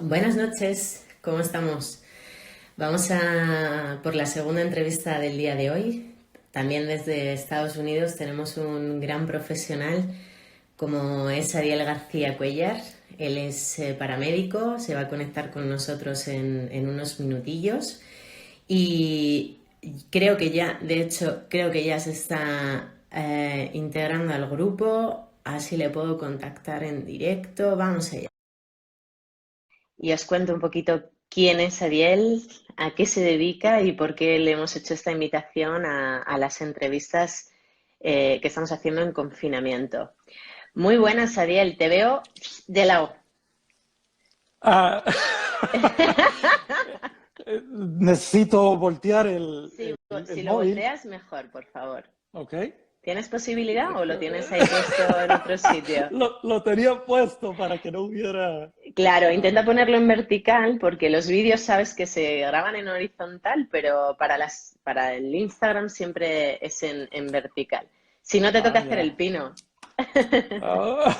Buenas noches, ¿cómo estamos? Vamos a por la segunda entrevista del día de hoy. También desde Estados Unidos tenemos un gran profesional como es Ariel García Cuellar. Él es paramédico, se va a conectar con nosotros en unos minutillos y creo que ya, de hecho, creo que ya se está integrando al grupo, así le puedo contactar en directo. Vamos allá. Y os cuento un poquito quién es Ariel, a qué se dedica y por qué le hemos hecho esta invitación a las entrevistas que estamos haciendo en confinamiento. Muy buenas, Ariel, te veo de lado. Ah, necesito voltear Si el lo móvil, volteas, mejor, por favor. ¿ok? ¿Tienes posibilidad o lo tienes ahí puesto en otro sitio? Lo tenía puesto para que no hubiera... Claro, intenta ah, ponerlo en vertical porque los vídeos sabes que se graban en horizontal, pero para el Instagram siempre es en vertical. Si no te toca hacer el ya. pino. Ah,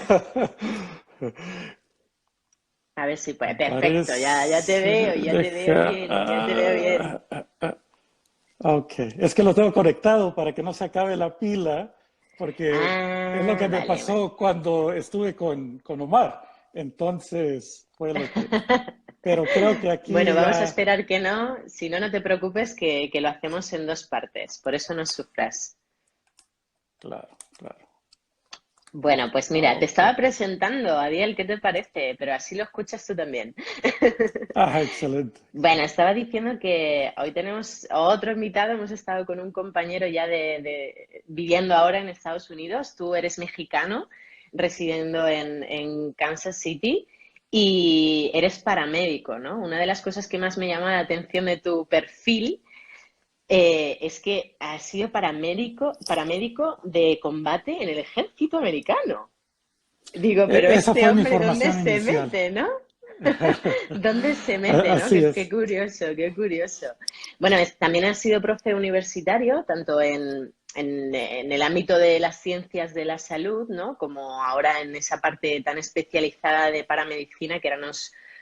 A ver si puede. Perfecto, ya te parece... veo, ya te veo Deja... bien, ya te veo bien. ok, es que lo tengo conectado para que no se acabe la pila, porque es lo Ah, que me vale, vale. pasó cuando estuve con Omar. Entonces fue lo que... Pero creo que Bueno, aquí vamos a ya... esperar que no. Si no, no te preocupes que lo hacemos en dos partes. Por eso no sufras. Claro, claro. Bueno, pues mira, te Ok. estaba presentando, Adiel, ¿qué te parece? Pero así lo escuchas tú también. Ah, excelente. Bueno, estaba diciendo que hoy tenemos otro invitado, hemos estado con un compañero ya viviendo ahora en Estados Unidos, tú eres mexicano, residiendo en Kansas City y eres paramédico, ¿no? Una de las cosas que más me llama la atención de tu perfil es que has sido paramédico de combate en el ejército americano. Digo, pero Esa este fue mi hombre, ¿dónde formación se inicial. mete, no? ¿Dónde se mete, no? Así Qué es. curioso, qué curioso. Bueno, también has sido profe universitario, tanto en el ámbito de las ciencias de la salud, ¿no? Como ahora en esa parte tan especializada de paramedicina que ahora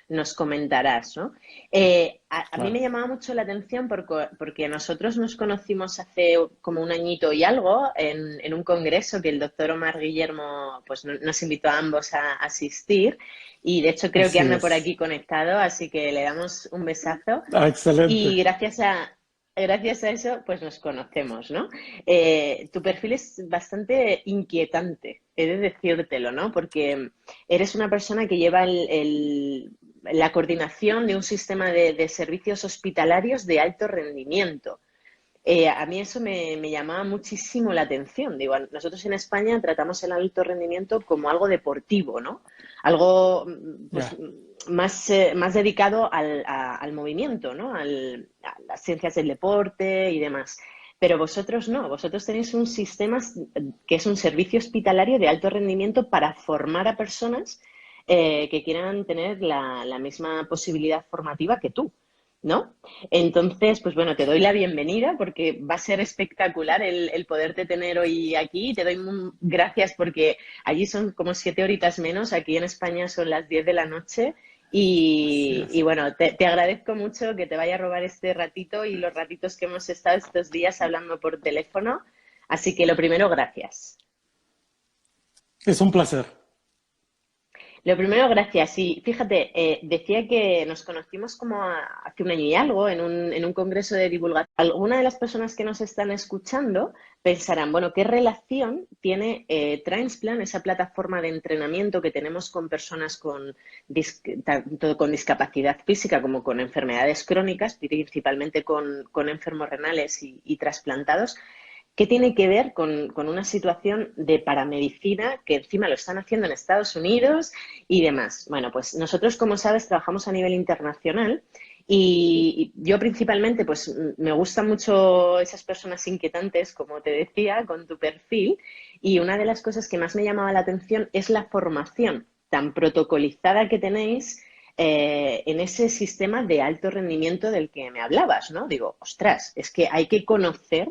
nos comentarás, ¿no? A mí me Claro. llamaba mucho la atención porque nosotros nos conocimos hace como un añito y algo en un congreso que el doctor Omar Guillermo pues, nos invitó a ambos a asistir y de hecho creo que Así anda por es. aquí conectado, así que le damos un besazo Ah, excelente. y gracias a eso pues nos conocemos, ¿no? Tu perfil es bastante inquietante, he de decírtelo, ¿no? Porque eres una persona que lleva la coordinación de un sistema de servicios hospitalarios de alto rendimiento. A mí eso me llamaba muchísimo la atención. Digo, nosotros en España tratamos el alto rendimiento como algo deportivo, ¿no? Algo pues, Ya. más dedicado al movimiento, ¿no? A las ciencias del deporte y demás. Pero vosotros no, vosotros tenéis un sistema que es un servicio hospitalario de alto rendimiento para formar a personas que quieran tener la misma posibilidad formativa que tú. ¿No? Entonces, pues bueno, te doy la bienvenida porque va a ser espectacular el poderte tener hoy aquí. Te doy gracias porque allí son como 7 horitas menos, aquí en España son las 10 de la noche. Así Y es. bueno, te agradezco mucho que te vaya a robar este ratito y los ratitos que hemos estado estos días hablando por teléfono. Así que lo primero, gracias. Es un placer. Lo primero, gracias. Sí, fíjate, decía que nos conocimos como hace un año y algo en un congreso de divulgación. Algunas de las personas que nos están escuchando pensarán, bueno, ¿qué relación tiene Transplan, esa plataforma de entrenamiento que tenemos con personas tanto con discapacidad física como con enfermedades crónicas, principalmente con enfermos renales y trasplantados? ¿Qué tiene que ver con una situación de paramedicina que encima lo están haciendo en Estados Unidos y demás? Bueno, pues nosotros, como sabes, trabajamos a nivel internacional y yo principalmente, pues me gustan mucho esas personas inquietantes, como te decía, con tu perfil, y una de las cosas que más me llamaba la atención es la formación tan protocolizada que tenéis en ese sistema de alto rendimiento del que me hablabas, ¿no? Digo, ostras, es que hay que conocer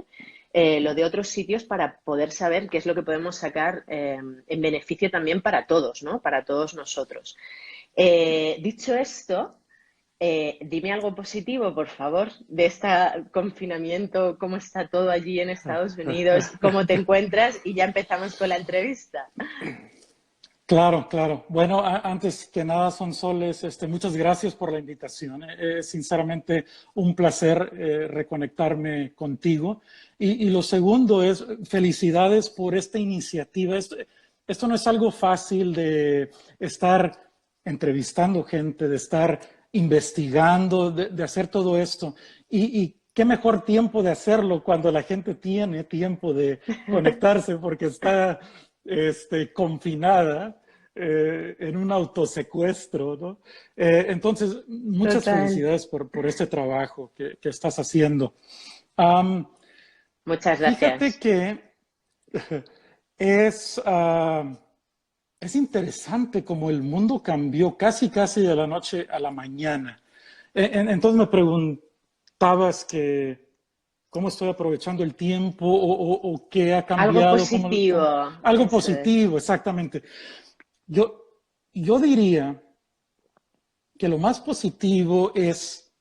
lo de otros sitios para poder saber qué es lo que podemos sacar en beneficio también para todos, ¿no? Para todos nosotros. Dicho esto, dime algo positivo, por favor, de este confinamiento, cómo está todo allí en Estados Unidos, cómo te encuentras y ya empezamos con la entrevista. Claro, claro. Bueno, antes que nada, Sonsoles, muchas gracias por la invitación. Es sinceramente un placer reconectarme contigo. Y lo segundo es felicidades por esta iniciativa. Esto no es algo fácil de estar entrevistando gente, de estar investigando, de hacer todo esto. Y qué mejor tiempo de hacerlo cuando la gente tiene tiempo de conectarse porque está confinada en un autosecuestro, ¿no? Entonces, muchas Total. felicidades por este trabajo que estás haciendo. Um, Muchas Fíjate gracias. que es, es interesante como el mundo cambió casi, casi de la noche a la mañana. Entonces me preguntabas que cómo estoy aprovechando el tiempo o qué ha Algo cambiado, positivo, algo eso es. positivo, exactamente. Yo, yo diría que lo más positivo es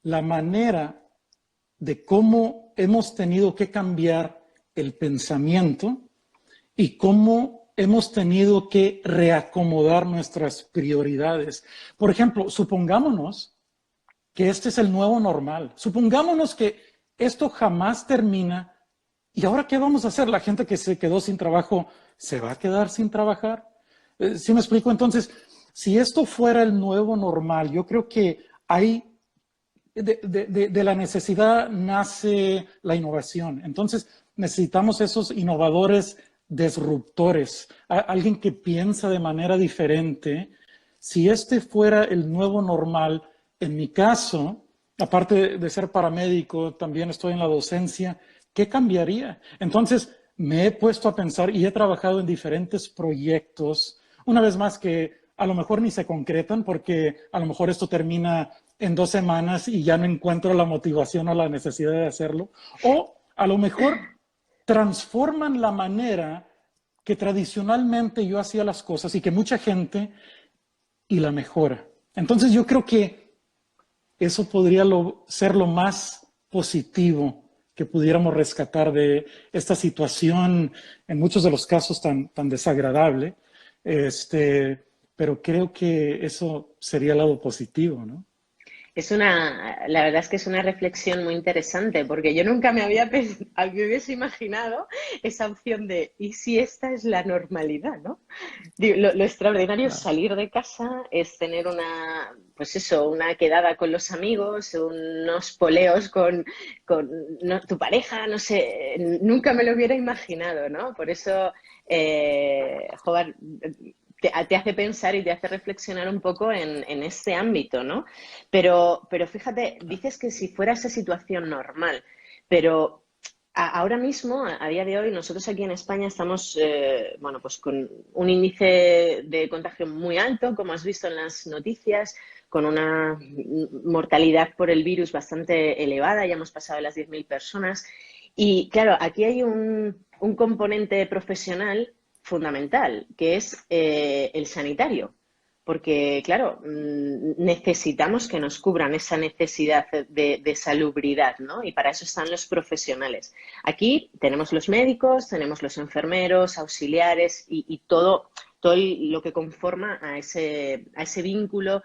la manera de cómo hemos tenido que cambiar el pensamiento y cómo hemos tenido que reacomodar nuestras prioridades. Por ejemplo, supongámonos que este es el nuevo normal. Supongámonos que esto jamás termina. ¿Y ahora qué vamos a hacer? La gente que se quedó sin trabajo, ¿se va a quedar sin trabajar? ¿Sí me explico? Entonces, si esto fuera el nuevo normal, yo creo que hay de la necesidad nace la innovación. Entonces, necesitamos esos innovadores disruptores, alguien que piensa de manera diferente. Si este fuera el nuevo normal, en mi caso, aparte de ser paramédico, también estoy en la docencia, ¿qué cambiaría? Entonces, me he puesto a pensar y he trabajado en diferentes proyectos, una vez más que a lo mejor ni se concretan porque a lo mejor esto termina en 2 semanas y ya no encuentro la motivación o la necesidad de hacerlo. O a lo mejor transforman la manera que tradicionalmente yo hacía las cosas y que mucha gente y la mejora. Entonces yo creo que eso podría ser lo más positivo que pudiéramos rescatar de esta situación, en muchos de los casos tan desagradable, pero creo que eso sería el lado positivo, ¿no? La verdad es que es una reflexión muy interesante, porque yo nunca me hubiese imaginado esa opción de, ¿y si esta es la normalidad, ¿no? Lo extraordinario es Claro. salir de casa, es tener pues eso, una quedada con los amigos, unos poleos con tu pareja, no sé, nunca me lo hubiera imaginado, ¿no? Por eso, joder, te hace pensar y te hace reflexionar un poco en este ámbito, ¿no? Pero fíjate, dices que si fuera esa situación normal, pero ahora mismo, a día de hoy, nosotros aquí en España estamos, bueno, pues con un índice de contagio muy alto, como has visto en las noticias, con una mortalidad por el virus bastante elevada, ya hemos pasado de las 10.000 personas. Y claro, aquí hay un componente profesional fundamental, que es el sanitario. Porque, claro, necesitamos que nos cubran esa necesidad de salubridad, ¿no? Y para eso están los profesionales. Aquí tenemos los médicos, tenemos los enfermeros, auxiliares y todo lo que conforma a ese vínculo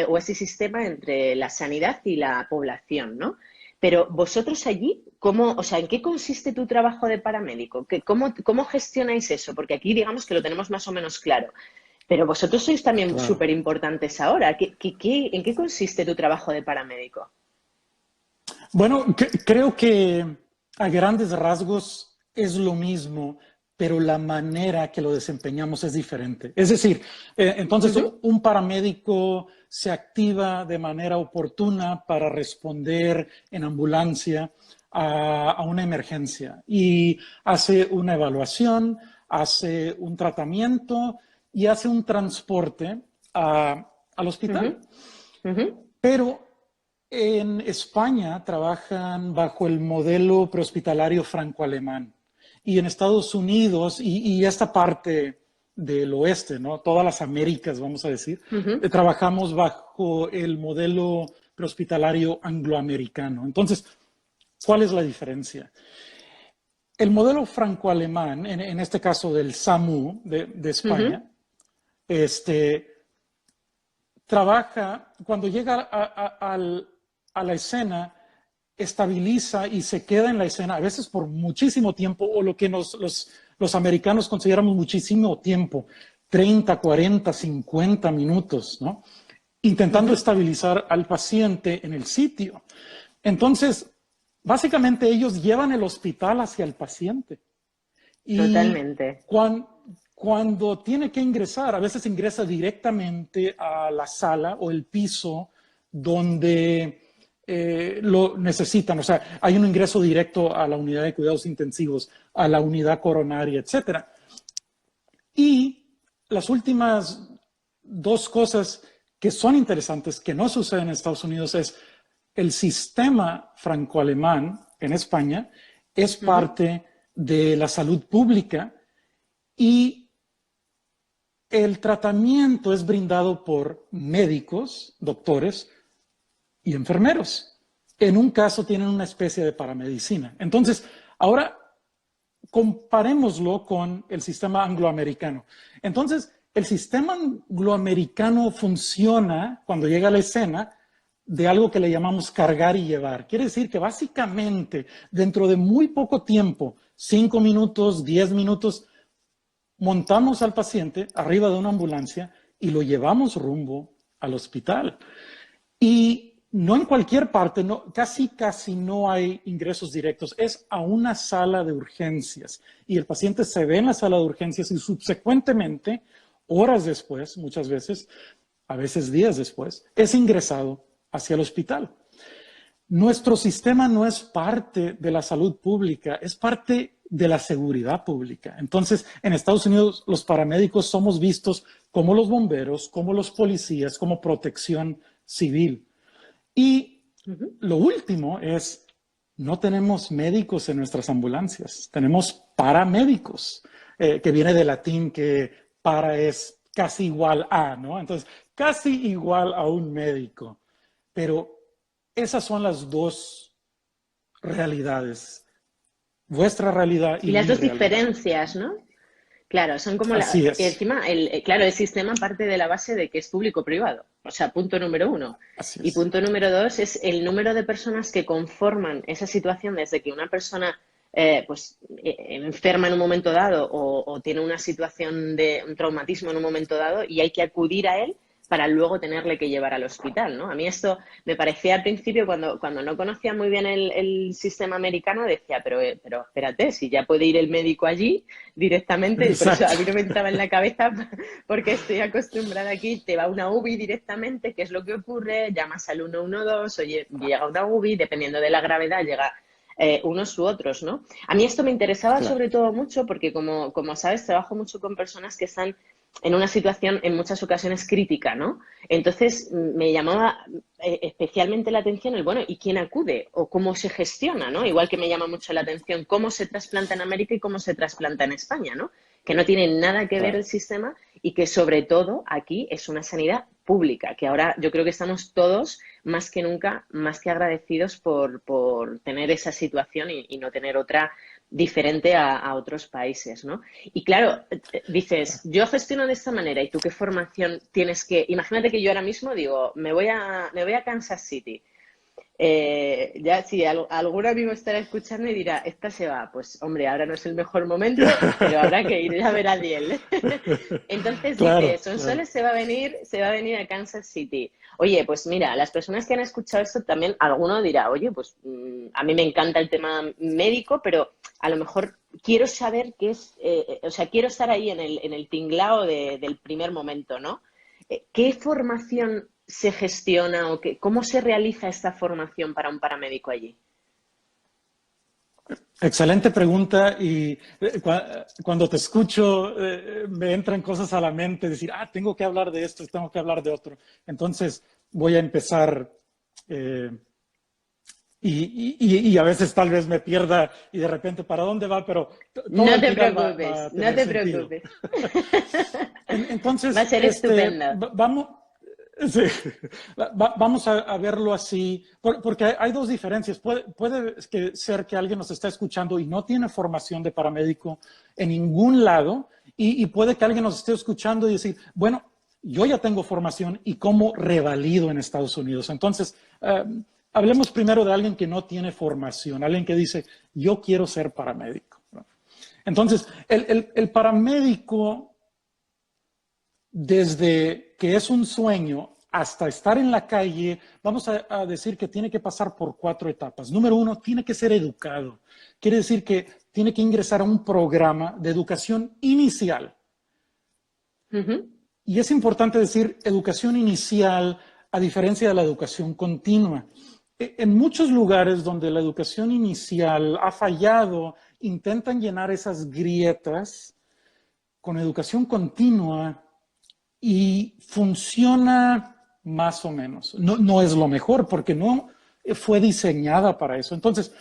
o ese sistema entre la sanidad y la población, ¿no? Pero vosotros allí, o sea, ¿en qué consiste tu trabajo de paramédico? ¿Cómo gestionáis eso? Porque aquí digamos que lo tenemos más o menos claro. Pero vosotros sois también Claro. súper importantes ahora. En qué consiste tu trabajo de paramédico? Bueno, creo que a grandes rasgos es lo mismo, pero la manera que lo desempeñamos es diferente. Es decir, entonces Ujú, un paramédico se activa de manera oportuna para responder en ambulancia a una emergencia y hace una evaluación, hace un tratamiento y hace un transporte al ujú, hospital. ujú. Pero en España trabajan bajo el modelo prehospitalario franco-alemán y en Estados Unidos y esta parte del oeste, ¿no? Todas las Américas, vamos a decir, Ujú, trabajamos bajo el modelo prehospitalario angloamericano. Entonces, ¿cuál es la diferencia? El modelo franco-alemán, en este caso del SAMU de ujú. España, este, trabaja, cuando llega a la escena, estabiliza y se queda en la escena, a veces por muchísimo tiempo, o lo que los americanos consideramos muchísimo tiempo, 30, 40, 50 minutos, ¿no? Intentando Ujú, estabilizar al paciente en el sitio. Entonces, básicamente ellos llevan el hospital hacia el paciente. Y totalmente. cuando tiene que ingresar, a veces ingresa directamente a la sala o el piso donde lo necesitan. O sea, hay un ingreso directo a la unidad de cuidados intensivos, a la unidad coronaria, etcétera. Y las últimas dos cosas que son interesantes, que no suceden en Estados Unidos, es el sistema franco-alemán en España es Ujú. parte de la salud pública y el tratamiento es brindado por médicos, doctores y enfermeros. En un caso tienen una especie de paramedicina. Entonces, ahora comparémoslo con el sistema angloamericano. Entonces, el sistema angloamericano funciona cuando llega a la escena de algo que le llamamos cargar y llevar. Quiere decir que básicamente dentro de muy poco tiempo, 5 minutos, 10 minutos, montamos al paciente arriba de una ambulancia y lo llevamos rumbo al hospital. Y no en cualquier parte, no, casi no hay ingresos directos, es a una sala de urgencias. Y el paciente se ve en la sala de urgencias y subsecuentemente, horas después, muchas veces, a veces días después, es ingresado hacia el hospital. Nuestro sistema no es parte de la salud pública, es parte de la seguridad pública. Entonces, en Estados Unidos, los paramédicos somos vistos como los bomberos, como los policías, como protección civil. Y Ujú. lo último es, no tenemos médicos en nuestras ambulancias, tenemos paramédicos, que viene de latín que para es casi igual a, ¿no? Entonces, casi igual a un médico. Pero esas son las dos realidades, vuestra realidad Y y las mi dos realidad. diferencias, ¿no? Claro, son como la, Así porque es, encima, claro, el sistema parte de la base de que es público-privado. O sea, punto número uno. así Y es. punto número dos es el número de personas que conforman esa situación desde que una persona enferma en un momento dado o tiene una situación de un traumatismo en un momento dado y hay que acudir a él para luego tenerle que llevar al hospital, ¿no? A mí esto me parecía al principio, cuando no conocía muy bien el sistema americano, decía, pero espérate, si ya puede ir el médico allí directamente, por eso Exacto. a mí no me entraba en la cabeza porque estoy acostumbrada aquí, te va una UBI directamente, ¿qué es lo que ocurre? Llamas al 112, oye, llega una UBI, dependiendo de la gravedad, llega unos u otros, ¿no? A mí esto me interesaba Claro. sobre todo mucho porque, como sabes, trabajo mucho con personas que están en una situación en muchas ocasiones crítica, ¿no? Entonces me llamaba especialmente la atención el, bueno, ¿y quién acude? O cómo se gestiona, ¿no? Claro. Igual que me llama mucho la atención cómo se trasplanta en América y cómo se trasplanta en España, ¿no? Que no tiene nada que ver el Claro. sistema y que sobre todo aquí es una sanidad pública, que ahora yo creo que estamos todos más que nunca, más que agradecidos por tener esa situación y no tener otra diferente a otros países, ¿no? Y claro, dices, Claro. yo gestiono de esta manera y tú qué formación tienes que... Imagínate que yo ahora mismo digo, me voy a Kansas City. Ya si algún amigo estará escuchando y dirá, esta se va, pues hombre, ahora no es el mejor momento, pero habrá que ir a ver a Diel. Entonces dice, Claro, claro. Sonsoles se va a venir a Kansas City. Oye, pues mira, las personas que han escuchado esto también, alguno dirá, oye, pues a mí me encanta el tema médico, pero a lo mejor quiero saber qué es, o sea, quiero estar ahí en el tinglao del primer momento, ¿no? ¿Qué formación se gestiona o cómo se realiza esta formación para un paramédico allí? Excelente pregunta y cuando te escucho me entran cosas a la mente, decir, tengo que hablar de esto, tengo que hablar de otro. Entonces voy a empezar eh, y a veces tal vez me pierda y de repente para dónde va, pero todo No al te final va a preocupes, no tener te sentido. preocupes. Va a Entonces, ser estupendo. vamos, sí, vamos a verlo así, porque hay dos diferencias. Puede ser que alguien nos está escuchando y no tiene formación de paramédico en ningún lado, y puede que alguien nos esté escuchando y decir, bueno, yo ya tengo formación y cómo revalido en Estados Unidos. Entonces, hablemos primero de alguien que no tiene formación, alguien que dice, yo quiero ser paramédico. Entonces, el paramédico, desde que es un sueño hasta estar en la calle, vamos a decir que tiene que pasar por 4 etapas. Número 1, tiene que ser educado. Quiere decir que tiene que ingresar a un programa de educación inicial. Ujú. Y es importante decir educación inicial a diferencia de la educación continua. En muchos lugares donde la educación inicial ha fallado, intentan llenar esas grietas con educación continua y funciona más o menos. No es lo mejor porque no fue diseñada para eso. Entonces,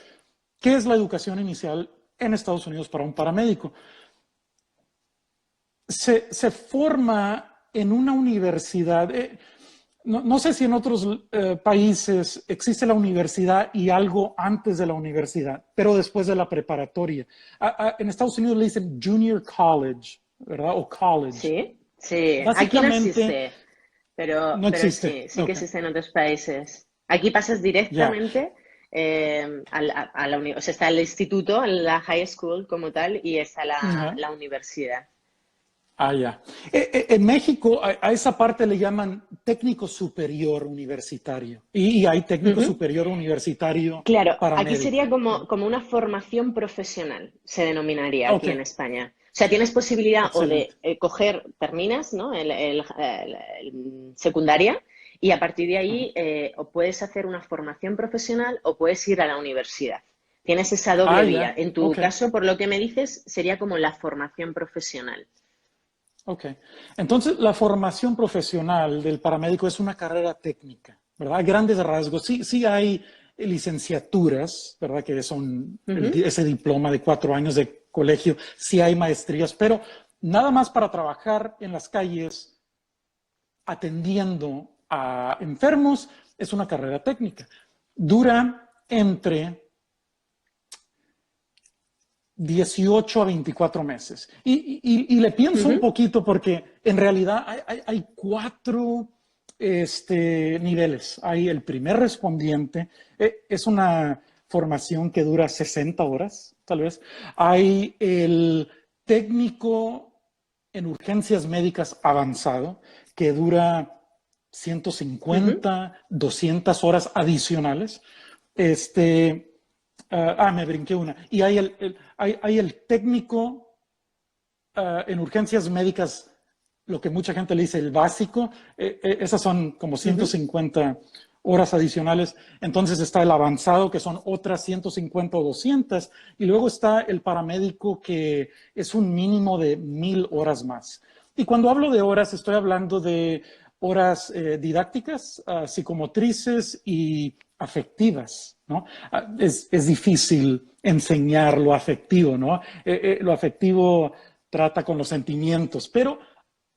¿qué es la educación inicial en Estados Unidos para un paramédico? Se forma en una universidad. No sé si en otros países existe la universidad y algo antes de la universidad, pero después de la preparatoria. En Estados Unidos le dicen junior college, ¿verdad? O college. Sí, sí. Aquí no Básicamente, existe, no pero existe. sí, sí que Ok, existe en otros países. Aquí pasas ya. directamente a la o sea, está el instituto, la high school como tal, y está Ajá. la universidad. Ya. En México a esa parte le llaman técnico superior universitario y hay técnico Ujú. superior universitario Claro, aquí sería paramédico. como una formación profesional, se denominaría Ok, aquí en España. O sea, tienes posibilidad o excelente. de terminas, ¿no? Secundaria, y a partir de Ajá. ahí o puedes hacer una formación profesional o puedes ir a la universidad. Tienes esa doble vía. Ya, En tu ok, caso, por lo que me dices, sería como la formación profesional. ok. Entonces, la formación profesional del paramédico es una carrera técnica, ¿verdad? A grandes rasgos. Sí, sí hay licenciaturas, ¿verdad? Que son Ujú. ese diploma de 4 años de colegio. Sí hay maestrías, pero nada más para trabajar en las calles atendiendo a enfermos es una carrera técnica. Dura entre 18 a 24 meses. Y le pienso un Ujú. poquito porque en realidad hay 4 niveles. Hay el primer respondiente, es una formación que dura 60 horas, tal vez. Hay el técnico en urgencias médicas avanzado, que dura Ujú. 150, 200 horas adicionales. Me brinqué una. Y hay el técnico en urgencias médicas, lo que mucha gente le dice el básico. Esas son como Ujú. 150 horas adicionales. Entonces está el avanzado, que son otras 150 o 200. Y luego está el paramédico, que es un mínimo de 1000 horas más. Y cuando hablo de horas, estoy hablando de horas didácticas, psicomotrices y afectivas, ¿no? Es difícil enseñar lo afectivo, ¿no? Lo afectivo trata con los sentimientos, pero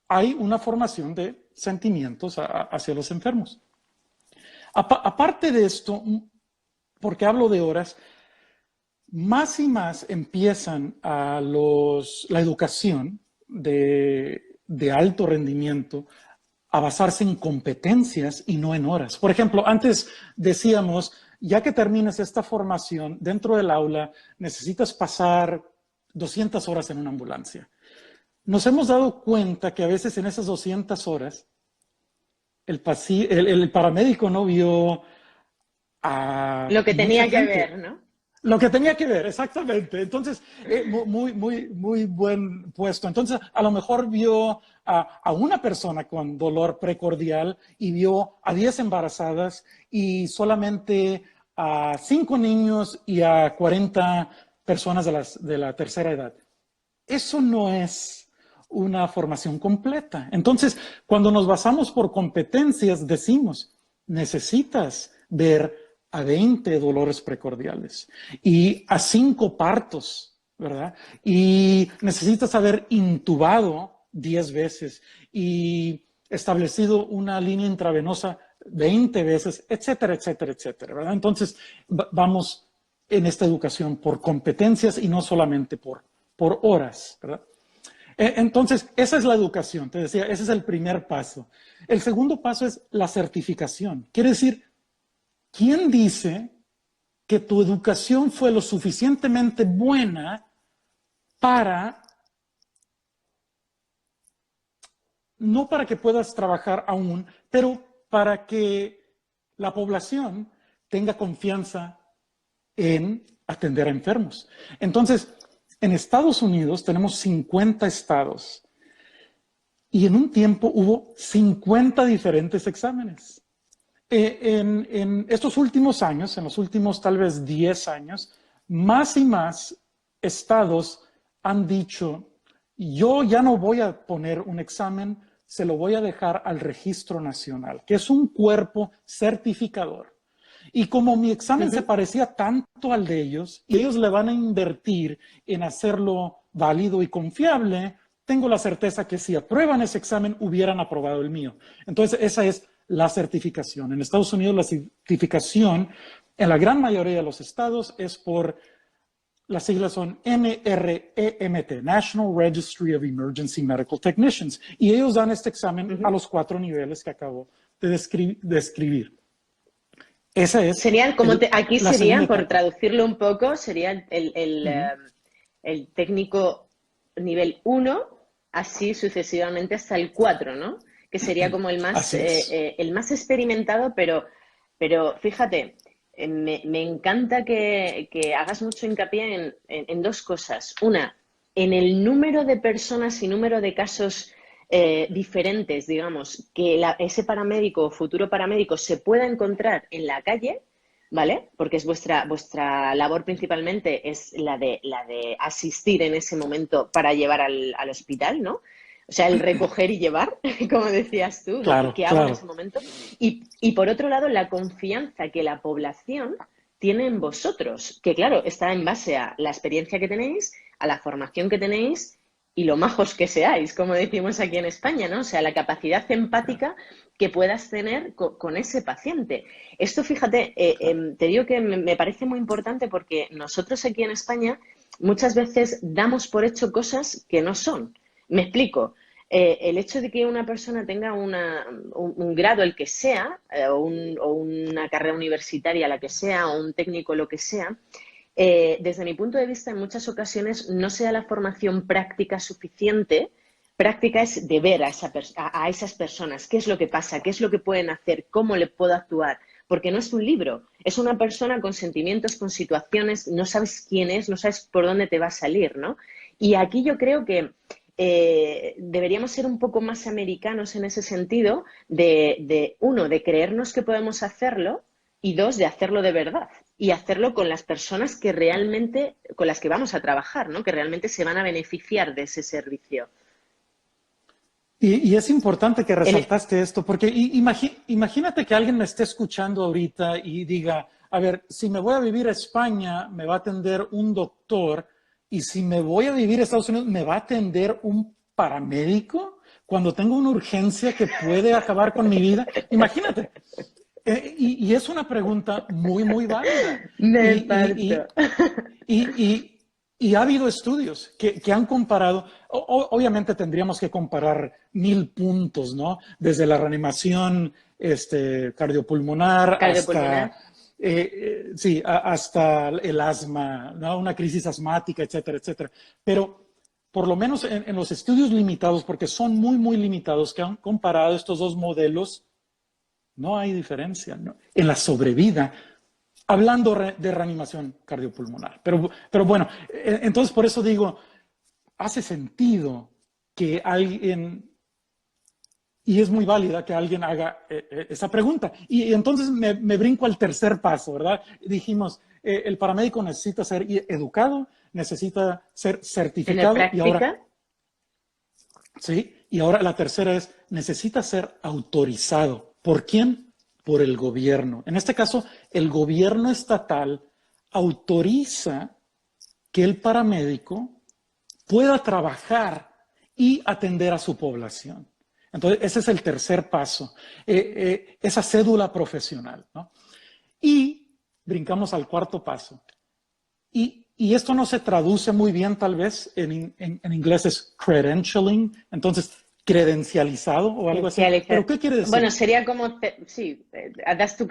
hay una formación de sentimientos hacia los enfermos. Aparte de esto, porque hablo de horas, más y más empiezan la educación de alto rendimiento a basarse en competencias y no en horas. Por ejemplo, antes decíamos, ya que termines esta formación dentro del aula, necesitas pasar 200 horas en una ambulancia. Nos hemos dado cuenta que a veces en esas 200 horas el paramédico no vio a Lo que mucha tenía que gente. ver, ¿no? Lo que tenía que ver, exactamente. Entonces, muy buen puesto. Entonces, a lo mejor vio a una persona con dolor precordial y vio a 10 embarazadas y solamente a 5 niños y a 40 personas de la tercera edad. Eso no es una formación completa. Entonces, cuando nos basamos por competencias, decimos, necesitas ver a 20 dolores precordiales y a 5 partos, ¿verdad? Y necesitas haber intubado 10 veces y establecido una línea intravenosa 20 veces, etcétera, etcétera, etcétera, ¿verdad? Entonces, vamos en esta educación por competencias y no solamente por horas, ¿verdad? Entonces, esa es la educación, te decía, ese es el primer paso. El segundo paso es la certificación. Quiere decir, ¿quién dice que tu educación fue lo suficientemente buena para, no para que puedas trabajar aún, pero para que la población tenga confianza en atender a enfermos? Entonces, en Estados Unidos tenemos 50 estados y en un tiempo hubo 50 diferentes exámenes. En estos últimos años, en los últimos tal vez 10 años, más y más estados han dicho, yo ya no voy a poner un examen, se lo voy a dejar al Registro Nacional, que es un cuerpo certificador. Y como mi examen se parecía tanto al de ellos, y ellos le van a invertir en hacerlo válido y confiable, tengo la certeza que si aprueban ese examen, hubieran aprobado el mío. Entonces, esa es la certificación. En Estados Unidos, la certificación, en la gran mayoría de los estados, es por, las siglas son NREMT, National Registry of Emergency Medical Technicians. Y ellos dan este examen a los 4 niveles que acabo de describir. Esa es serían como aquí la serían, segunda por etapa. traducirlo un poco, sería el técnico nivel 1, así sucesivamente hasta el 4, ¿no? Que sería como Así es. el más experimentado, pero fíjate, me encanta que hagas mucho hincapié en 2 cosas. Una, en el número de personas y número de casos diferentes, digamos, que ese paramédico o futuro paramédico se pueda encontrar en la calle, ¿vale? Porque es vuestra labor principalmente es la de asistir en ese momento para llevar al hospital, ¿no? O sea, el recoger y llevar, como decías tú, Claro, ¿qué hago en ese claro. momento? Y por otro lado, la confianza que la población tiene en vosotros, que claro, está en base a la experiencia que tenéis, a la formación que tenéis y lo majos que seáis, como decimos aquí en España, ¿no? O sea, la capacidad Claro, empática que puedas tener con ese paciente. Esto, fíjate, claro. te digo que me parece muy importante porque nosotros aquí en España muchas veces damos por hecho cosas que no son. Me explico. El hecho de que una persona tenga un grado, el que sea, o una carrera universitaria, la que sea, o un técnico, lo que sea, desde mi punto de vista, en muchas ocasiones no sea la formación práctica suficiente. Práctica es de ver a esas personas, qué es lo que pasa, qué es lo que pueden hacer, cómo le puedo actuar, porque no es un libro, es una persona con sentimientos, con situaciones, no sabes quién es, no sabes por dónde te va a salir, ¿no? Y aquí yo creo que deberíamos ser un poco más americanos en ese sentido, uno, de creernos que podemos hacerlo y 2, de hacerlo de verdad y hacerlo con las personas que realmente, con las que vamos a trabajar, ¿no? Que realmente se van a beneficiar de ese servicio. Y es importante que En, resaltaste esto, porque imagínate que alguien me esté escuchando ahorita y diga, a ver, si me voy a vivir a España, me va a atender un doctor, y si me voy a vivir a Estados Unidos, ¿me va a atender un paramédico cuando tengo una urgencia que puede acabar con mi vida? Imagínate. Y es una pregunta muy, muy válida. me Y, parto. y, y, y ha habido estudios que han comparado, obviamente tendríamos que comparar 1000 puntos, ¿no? Desde la reanimación cardiopulmonar hasta, Cardiopulmonar. sí, hasta el asma, ¿no? Una crisis asmática, etcétera, etcétera. Pero por lo menos en los estudios limitados, porque son muy, muy limitados, que han comparado estos 2 modelos, no hay diferencia, ¿no? En la sobrevida, hablando de reanimación cardiopulmonar. Pero bueno, entonces por eso digo, hace sentido que alguien, y es muy válida que alguien haga esa pregunta. Y entonces me brinco al tercer paso, ¿verdad? Dijimos, el paramédico necesita ser educado, necesita ser Tener certificado, y ahora, práctica. ¿sí? Y ahora la tercera es, necesita ser autorizado. ¿Por quién? por el gobierno. En este caso, el gobierno estatal autoriza que el paramédico pueda trabajar y atender a su población. Entonces, ese es el tercer paso, esa cédula profesional, ¿no? Y brincamos al cuarto paso. Y esto no se traduce muy bien, tal vez, en inglés es credentialing, entonces, credencializado o algo así. ¿Pero qué quiere decir? Bueno, sería como, sí, das tu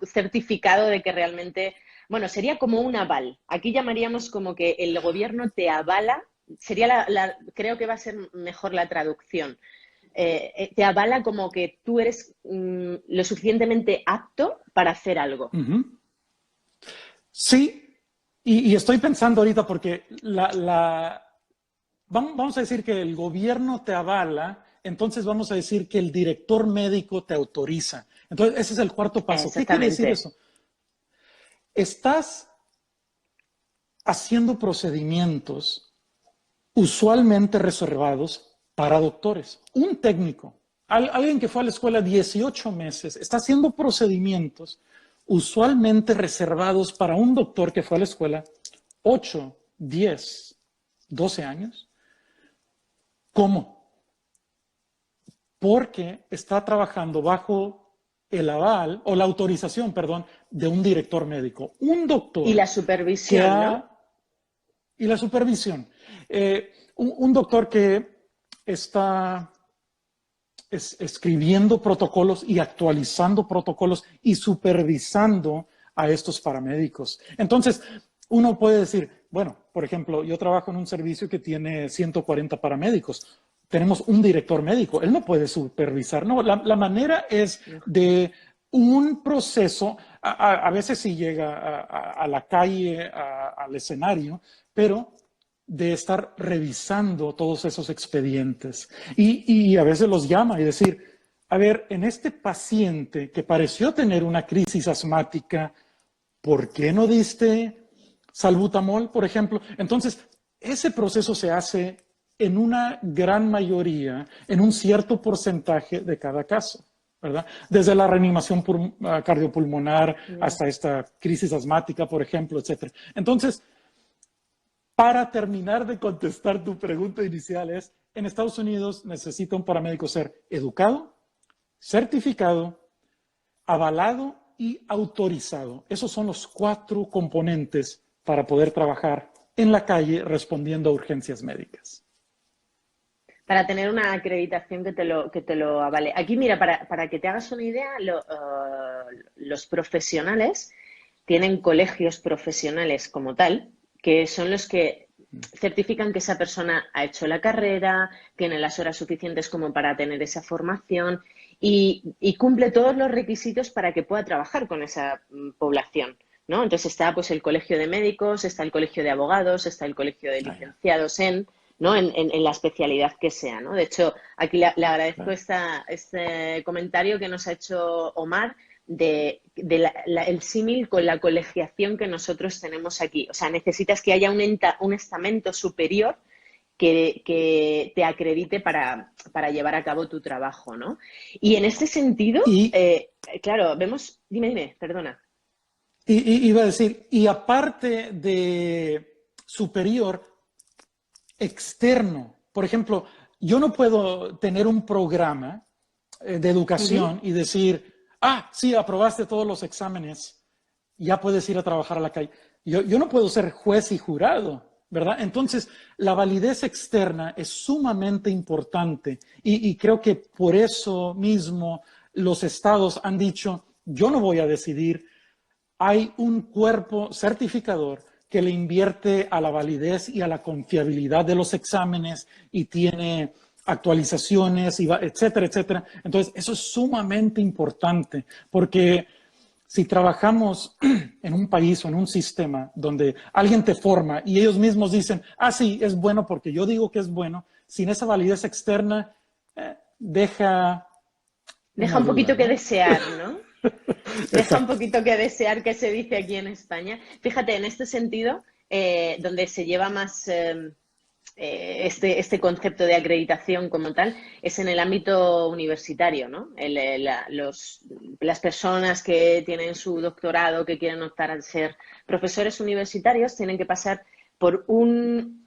certificado de que realmente, bueno, sería como un aval. Aquí llamaríamos como que el gobierno te avala, sería creo que va a ser mejor la traducción. Te avala como que tú eres lo suficientemente apto para hacer algo. Sí, y estoy pensando ahorita porque vamos a decir que el gobierno te avala, entonces vamos a decir que el director médico te autoriza. Entonces, ese es el cuarto paso. ¿Qué quiere decir eso? Estás haciendo procedimientos usualmente reservados para doctores. Un técnico, alguien que fue a la escuela 18 meses, está haciendo procedimientos usualmente reservados para un doctor que fue a la escuela 8, 10, 12 años. ¿Cómo? Porque está trabajando bajo el aval, o la autorización, perdón, de un director médico. Un doctor. Y la supervisión, ¿no? Y la supervisión. Un doctor que está escribiendo protocolos y actualizando protocolos y supervisando a estos paramédicos. Entonces, uno puede decir, bueno, por ejemplo, yo trabajo en un servicio que tiene 140 paramédicos. Tenemos un director médico, él no puede supervisar. No, la manera es de un proceso, a veces sí llega a la calle, al escenario, pero de estar revisando todos esos expedientes. Y a veces los llama y decir, a ver, en este paciente que pareció tener una crisis asmática, ¿por qué no diste salbutamol, por ejemplo? Entonces, ese proceso se hace en una gran mayoría, en un cierto porcentaje de cada caso, ¿verdad? Desde la reanimación cardiopulmonar hasta esta crisis asmática, por ejemplo, etcétera. Entonces, para terminar de contestar tu pregunta inicial es, en Estados Unidos necesita un paramédico ser educado, certificado, avalado y autorizado. Esos son los 4 componentes para poder trabajar en la calle respondiendo a urgencias médicas. Para tener una acreditación que te lo avale. Aquí, mira, para que te hagas una idea, los profesionales tienen colegios profesionales como tal, que son los que certifican que esa persona ha hecho la carrera, tiene las horas suficientes como para tener esa formación y cumple todos los requisitos para que pueda trabajar con esa población, ¿no? Entonces está pues el colegio de médicos, está el colegio de abogados, está el colegio de licenciados ¿no? En la especialidad que sea, ¿no? De hecho, aquí le agradezco este comentario que nos ha hecho Omar el símil con la colegiación que nosotros tenemos aquí. O sea, necesitas que haya un estamento superior que te acredite para llevar a cabo tu trabajo, ¿no? Y en este sentido, claro, vemos... Dime, perdona. Iba a decir, y aparte de superior, externo. Por ejemplo, yo no puedo tener un programa de educación y decir, sí, aprobaste todos los exámenes, ya puedes ir a trabajar a la calle. Yo no puedo ser juez y jurado, ¿verdad? Entonces, la validez externa es sumamente importante y creo que por eso mismo los estados han dicho, yo no voy a decidir, hay un cuerpo certificador que le invierte a la validez y a la confiabilidad de los exámenes y tiene actualizaciones, etcétera, etcétera. Entonces, eso es sumamente importante porque si trabajamos en un país o en un sistema donde alguien te forma y ellos mismos dicen, sí, es bueno porque yo digo que es bueno, sin esa validez externa, deja un poquito que desear, ¿no? Deja un poquito que desear, que se dice aquí en España. Fíjate, en este sentido, donde se lleva más este concepto de acreditación como tal es en el ámbito universitario, ¿no? Las personas que tienen su doctorado, que quieren optar a ser profesores universitarios, tienen que pasar por un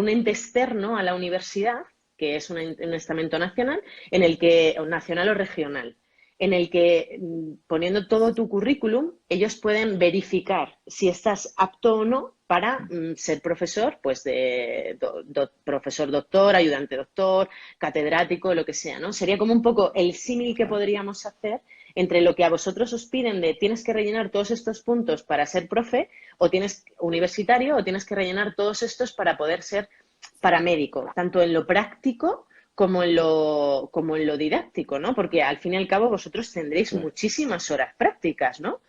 ente externo a la universidad, que es un estamento nacional, nacional o regional, en el que, poniendo todo tu currículum, ellos pueden verificar si estás apto o no para ser profesor, pues profesor doctor, ayudante doctor, catedrático, lo que sea, ¿no? Sería como un poco el símil que podríamos hacer entre lo que a vosotros os piden de tienes que rellenar todos estos puntos para ser profe, o tienes universitario, o tienes que rellenar todos estos para poder ser paramédico, tanto en lo práctico como en lo didáctico, ¿no? Porque al fin y al cabo vosotros tendréis Sí. muchísimas horas prácticas, ¿no?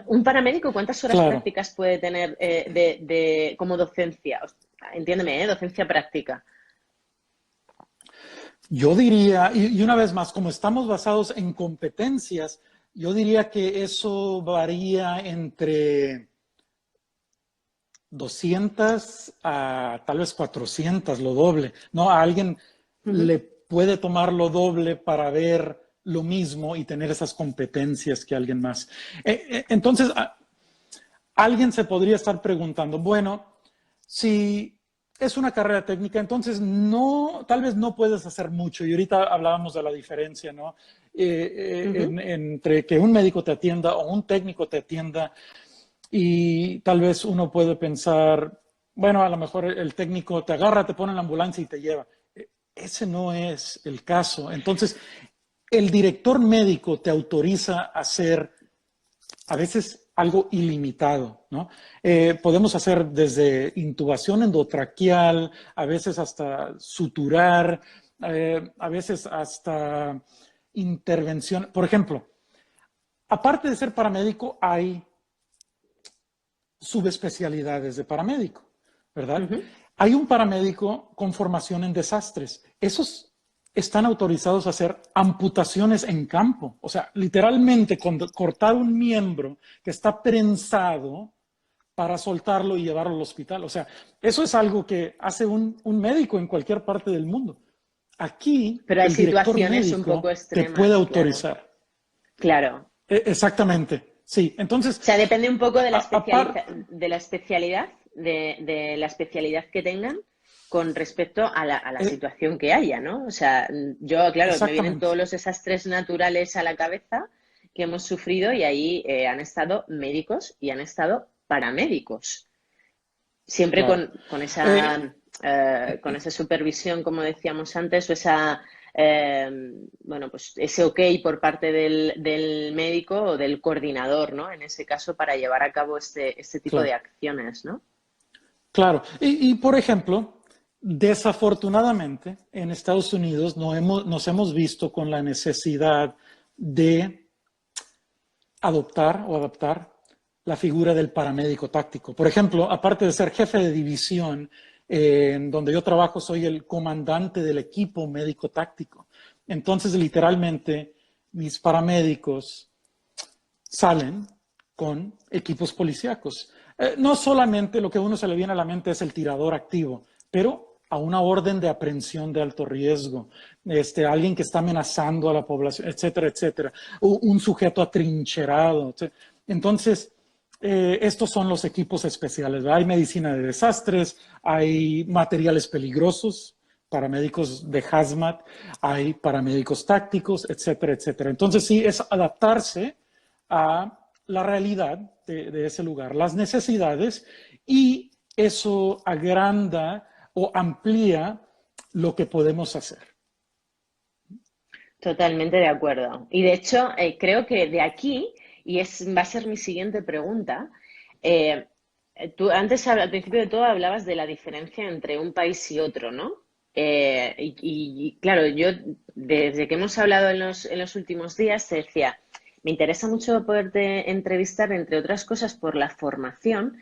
Un paramédico, ¿cuántas horas Claro. prácticas puede tener como docencia? Entiéndeme, ¿eh? Docencia práctica. Yo diría, y una vez más, como estamos basados en competencias, yo diría que eso varía entre 200 a tal vez 400, lo doble. ¿No? A alguien Uh -huh. le puede tomar lo doble para ver lo mismo y tener esas competencias que alguien más. Entonces, alguien se podría estar preguntando, bueno, si es una carrera técnica, entonces no, tal vez no puedes hacer mucho. Y ahorita hablábamos de la diferencia, ¿no? Uh -huh. Entre que un médico te atienda o un técnico te atienda, y tal vez uno puede pensar, bueno, a lo mejor el técnico te agarra, te pone en la ambulancia y te lleva. Ese no es el caso. Entonces, el director médico te autoriza a hacer a veces algo ilimitado, ¿no? Podemos hacer desde intubación endotraqueal, a veces hasta suturar, a veces hasta intervención. Por ejemplo, aparte de ser paramédico, hay subespecialidades de paramédico, Uh ¿verdad? -huh. Hay un paramédico con formación en desastres. Esos están autorizados a hacer amputaciones en campo. O sea, literalmente cortar un miembro que está prensado para soltarlo y llevarlo al hospital. O sea, eso es algo que hace un médico en cualquier parte del mundo. Aquí, Pero hay el director situaciones un poco médico te puede extremas, claro. autorizar. Claro. Exactamente, sí. Entonces, O sea, depende un poco de la aparte, de la especialidad que tengan con respecto a la situación que haya, ¿no? O sea, yo, claro, me vienen exactamente. todos los desastres naturales a la cabeza que hemos sufrido y ahí han estado médicos y han estado paramédicos. Siempre Claro. con esa supervisión, como decíamos antes, o bueno, pues ese ok por parte del médico o del coordinador, ¿no? En ese caso, para llevar a cabo este tipo de Claro, acciones, ¿no? claro. Por ejemplo, desafortunadamente en Estados Unidos nos hemos visto con la necesidad de adoptar o adaptar la figura del paramédico táctico. Por ejemplo, aparte de ser jefe de división, en donde yo trabajo, soy el comandante del equipo médico táctico. Entonces, literalmente, mis paramédicos salen con equipos policíacos. No solamente lo que a uno se le viene a la mente es el tirador activo, pero a una orden de aprehensión de alto riesgo, alguien que está amenazando a la población, etcétera, etcétera, un sujeto atrincherado. Entonces, estos son los equipos especiales. ¿Verdad? Hay medicina de desastres, hay materiales peligrosos, paramédicos de hazmat, hay paramédicos tácticos, etcétera, etcétera. Entonces, sí, es adaptarse a la realidad de ese lugar, las necesidades, y eso agranda o amplía lo que podemos hacer. Totalmente de acuerdo. Y de hecho, creo que de aquí, va a ser mi siguiente pregunta, eh, tú antes al principio de todo hablabas de la diferencia entre un país y otro, ¿no? Claro, yo desde que hemos hablado en los últimos días te decía, me interesa mucho poderte entrevistar, entre otras cosas, por la formación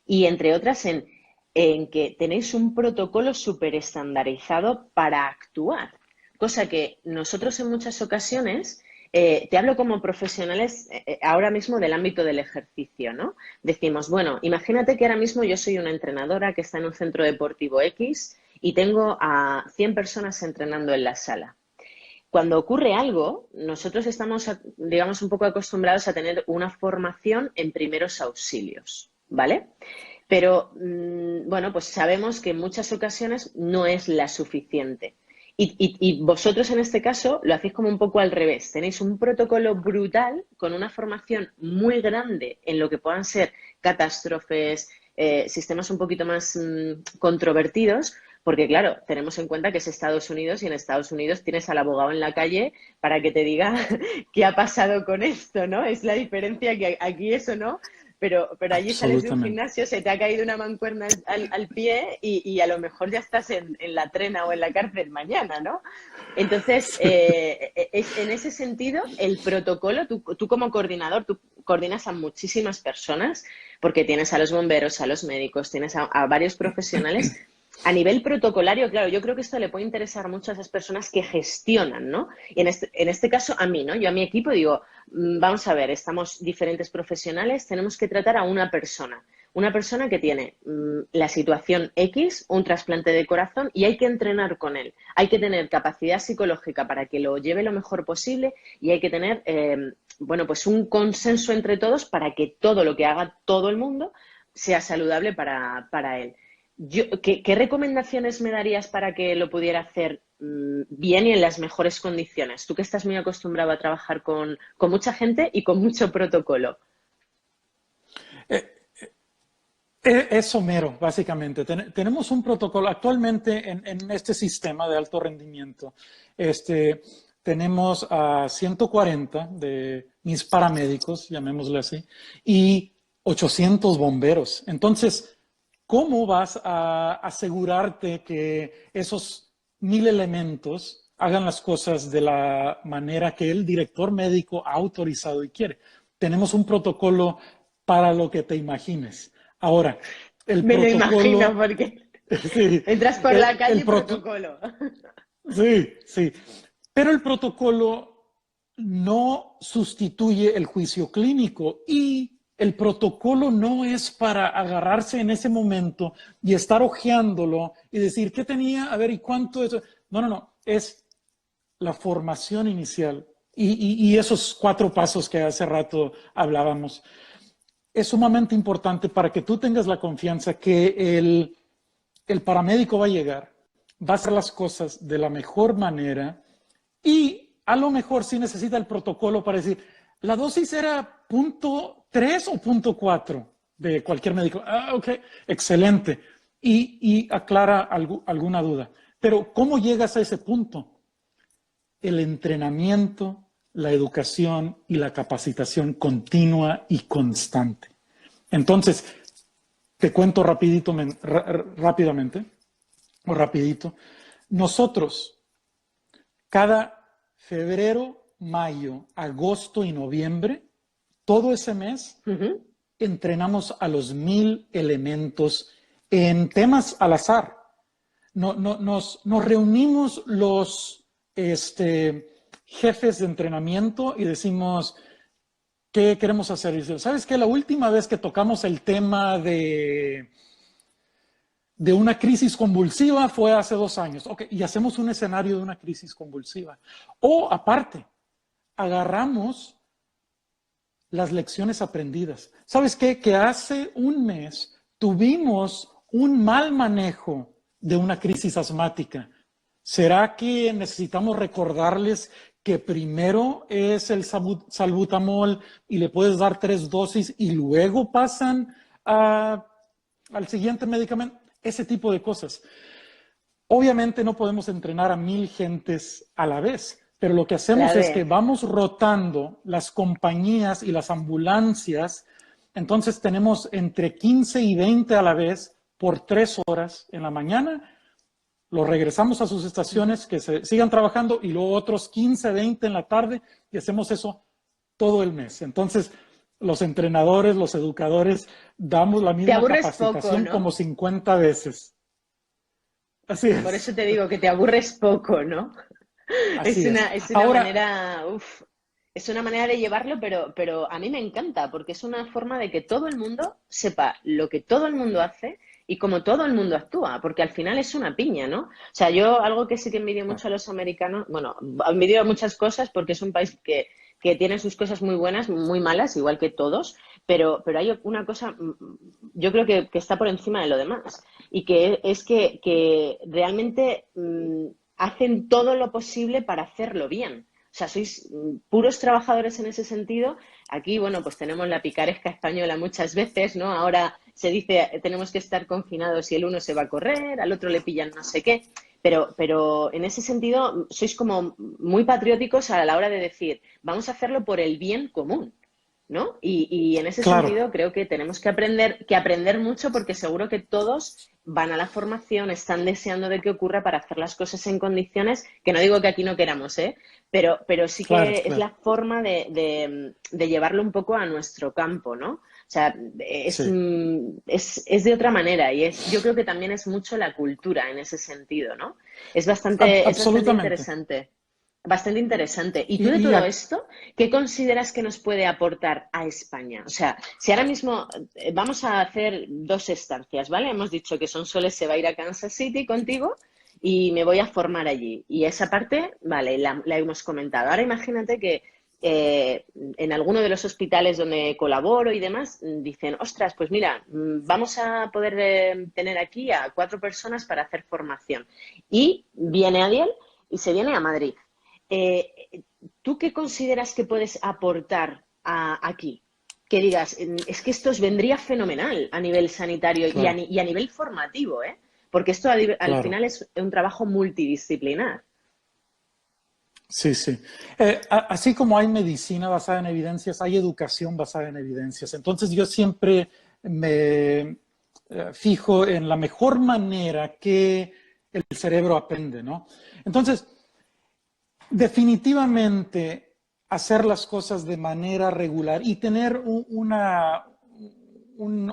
y entre otras en que tenéis un protocolo súper estandarizado para actuar. Cosa que nosotros en muchas ocasiones te hablo como profesionales ahora mismo del ámbito del ejercicio, ¿no? Decimos, bueno, imagínate que ahora mismo yo soy una entrenadora que está en un centro deportivo X y tengo a 100 personas entrenando en la sala. Cuando ocurre algo, nosotros estamos, digamos, un poco acostumbrados a tener una formación en primeros auxilios, ¿vale? Pero, bueno, pues sabemos que en muchas ocasiones no es la suficiente. Y vosotros en este caso lo hacéis como un poco al revés. Tenéis un protocolo brutal con una formación muy grande en lo que puedan ser catástrofes, sistemas un poquito más controvertidos, porque claro, tenemos en cuenta que es Estados Unidos y en Estados Unidos tienes al abogado en la calle para que te diga qué ha pasado con esto, ¿no? Es la diferencia que aquí eso no, pero allí sales de un Absolutamente. gimnasio, se te ha caído una mancuerna al pie y a lo mejor ya estás en la trena o en la cárcel mañana, ¿no? Entonces, en ese sentido, el protocolo, tú como coordinador, tú coordinas a muchísimas personas, porque tienes a los bomberos, a los médicos, tienes a varios profesionales. A nivel protocolario, claro, yo creo que esto le puede interesar mucho a esas personas que gestionan, ¿no? Y en este caso a mí, ¿no? Yo a mi equipo digo, vamos a ver, estamos diferentes profesionales, tenemos que tratar a una persona que tiene la situación X, un trasplante de corazón y hay que entrenar con él. Hay que tener capacidad psicológica para que lo lleve lo mejor posible y hay que tener, bueno, pues un consenso entre todos para que todo lo que haga todo el mundo sea saludable para él. ¿Qué recomendaciones me darías para que lo pudiera hacer bien y en las mejores condiciones? Tú que estás muy acostumbrado a trabajar con mucha gente y con mucho protocolo. Eh, Es somero, básicamente. Tenemos un protocolo actualmente en este sistema de alto rendimiento. Este, tenemos a 140 de mis paramédicos, llamémosle así, y 800 bomberos. Entonces, ¿cómo vas a asegurarte que esos 1000 elementos hagan las cosas de la manera que el director médico ha autorizado y quiere? Tenemos un protocolo para lo que te imagines. Ahora, el Me lo imagino protocolo, porque sí, entras por la calle protocolo. sí, sí, pero el protocolo no sustituye el juicio clínico y el protocolo no es para agarrarse en ese momento y estar hojeándolo y decir, ¿qué tenía? A ver, ¿y cuánto es? No, no, no, es la formación inicial y esos 4 pasos que hace rato hablábamos es sumamente importante para que tú tengas la confianza que el paramédico va a llegar, va a hacer las cosas de la mejor manera y a lo mejor sí necesita el protocolo para decir, la dosis era .3 o .4 de cualquier médico. Ah, ok, excelente. Y aclara alguna duda. Pero ¿cómo llegas a ese punto? El entrenamiento, la educación y la capacitación continua y constante. Entonces, te cuento rápidamente, o rapidito. Nosotros, cada febrero, mayo, agosto y noviembre, todo ese mes, entrenamos a los 1000 elementos en temas al azar. Nos reunimos los jefes de entrenamiento y decimos, ¿qué queremos hacer? Y dice, ¿sabes qué? La última vez que tocamos el tema de una crisis convulsiva fue hace 2 años. Ok, y hacemos un escenario de una crisis convulsiva. O aparte, agarramos las lecciones aprendidas. ¿Sabes qué? Que hace un mes tuvimos un mal manejo de una crisis asmática. ¿Será que necesitamos recordarles que primero es el salbutamol y le puedes dar 3 dosis y luego pasan al siguiente medicamento? Ese tipo de cosas. Obviamente no podemos entrenar a 1000 gentes a la vez, pero lo que A la hacemos es que vez. vamos rotando las compañías y las ambulancias. Entonces tenemos entre 15 y 20 a la vez por 3 horas en la mañana. Los regresamos a sus estaciones, que se sigan trabajando, y luego otros 15, 20 en la tarde, y hacemos eso todo el mes. Entonces, los entrenadores, los educadores, damos la Te misma aburres poco, capacitación como ¿no? 50 veces. Así Por es, eso te digo que te aburres poco, ¿no? así es. Es una Ahora, manera, uf. Es una manera de llevarlo, pero a mí me encanta porque es una forma de que todo el mundo sepa lo que todo el mundo hace y cómo todo el mundo actúa, porque al final es una piña, ¿no? O sea, yo algo que sí que envidio mucho a los americanos, bueno, envidio muchas cosas porque es un país que tiene sus cosas muy buenas, muy malas, igual que todos, pero hay una cosa, yo creo que está por encima de lo demás y que es que realmente hacen todo lo posible para hacerlo bien. O sea, sois puros trabajadores en ese sentido. Aquí, bueno, pues tenemos la picaresca española muchas veces, ¿no? Ahora se dice tenemos que estar confinados y el uno se va a correr, al otro le pillan no sé qué. Pero en ese sentido sois como muy patrióticos a la hora de decir, vamos a hacerlo por el bien común, ¿no? Y en ese Claro, sentido creo que tenemos que aprender mucho porque seguro que todos van a la formación, están deseando de que ocurra para hacer las cosas en condiciones, que no digo que aquí no queramos, ¿eh? Pero sí claro, que es claro. la forma de llevarlo un poco a nuestro campo, ¿no? O sea, es, Sí, es de otra manera y yo creo que también es mucho la cultura en ese sentido, ¿no? Es bastante absolutamente. interesante. Bastante interesante. ¿Y tú de Y, y todo ac- esto, qué consideras que nos puede aportar a España? O sea, si ahora mismo vamos a hacer 2 estancias, ¿vale? Hemos dicho que Sonsoles se va a ir a Kansas City contigo y me voy a formar allí. Y esa parte, vale, la hemos comentado. Ahora imagínate que en alguno de los hospitales donde colaboro y demás dicen, ostras, pues mira, vamos a poder tener aquí a 4 personas para hacer formación. Y viene Adiel y se viene a Madrid. Eh, ¿Tú qué consideras que puedes aportar aquí? Que digas, es que esto os vendría fenomenal a nivel sanitario y claro, y a nivel formativo, ¿eh? Porque esto al claro. final es un trabajo multidisciplinar. Sí, sí. Así como hay medicina basada en evidencias, hay educación basada en evidencias. Entonces yo siempre me fijo en la mejor manera que el cerebro aprende, ¿no? Entonces, definitivamente hacer las cosas de manera regular y tener un